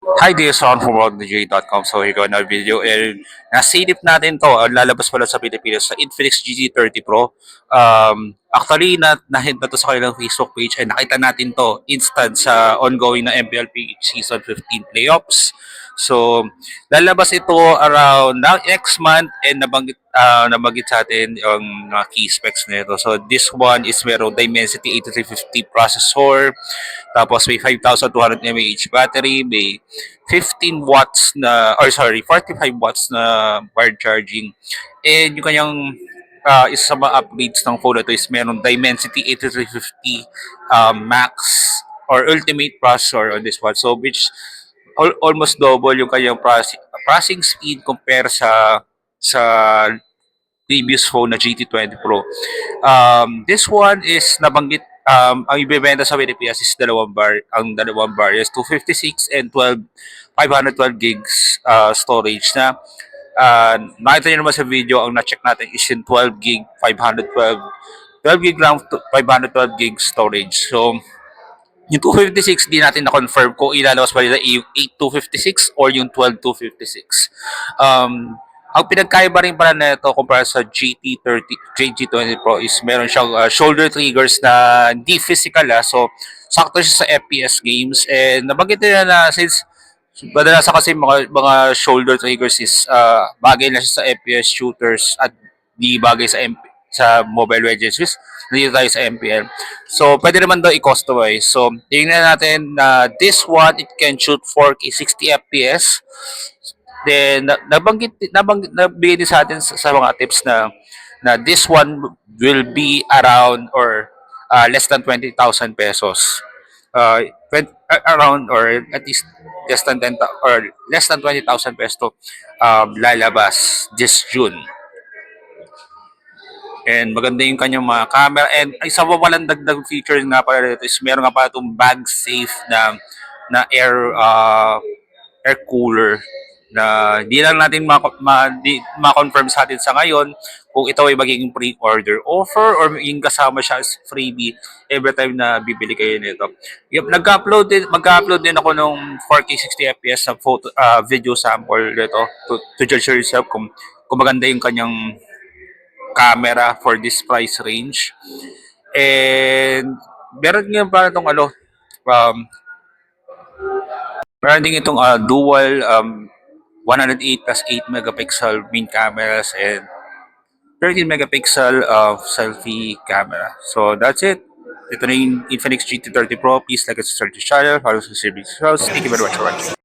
Hi, this is Ron from worldnj.com. So, here go na video. And nasilip natin to. Lalabas pala sa Pilipinas sa Infinix GT30 Pro. Actually, na-hint na to sa kanilang Facebook page. And nakita natin to instant sa ongoing na MPLP Season 15 playoffs. So, lalabas ito around next month and nabanggit sa atin yung mga key specs nito. So, this one is meron Dimensity 8350 processor, tapos may 5,200 mAh battery, may 15 watts na, or sorry, 45 watts na wired charging. And yung kanyang isa sa mga upgrades ng phone na ito is meron Dimensity 8350 Max or Ultimate processor on this one. So, which almost double yung kanyang processing speed compare sa previous phone na GT20 Pro. This one is nabanggit ang ibebenta sa Pilipinas is dalawang variants, 256 and 512 gigs storage na nakita niyo naman sa video, ang na-check natin is yung 12 gig 12 gig RAM, 512 gig storage. So yung 256 di natin na-confirm kung ilalabas pa nila yung 8256 or yung 12256. Ang pinagkaiba rin pala nito kumpara sa GT20 Pro is meron siyang shoulder triggers na hindi physical so sakto siya sa FPS games. And nabanggit nila na since kadalasan kasi mga shoulder triggers is bagay na siya sa FPS shooters at di bagay sa Mobile Legends, which dito tayo sa MPL. So, pwede naman daw i-customize. So, tingnan natin na this one, it can shoot 4K 60 FPS. Then, nabigay din sa atin sa mga tips na this one will be around or less than 20,000 pesos. 20, around or at least less than 10 or less than 20,000 pesos to lalabas this June. And maganda yung kanyang mga camera. And isa pa palang dagdag feature nga pala dito is meron nga pala itong bag safe na air cooler na di lang natin ma-confirm sa atin sa ngayon kung ito ay magiging pre-order offer or magiging kasama siya as freebie every time na bibili kayo nito. Yep, mag-upload din ako ng 4K 60 FPS na video sample nito to judge yourself kung maganda yung kanyang camera for this price range. And meron nga pa itong um, meron din itong dual 108 plus 8 megapixel main cameras and 13 megapixel selfie camera. So that's it. Ito na yung Infinix GT30 Pro. Please like and subscribe to the channel. Follow sa service. Thank you very much for watching.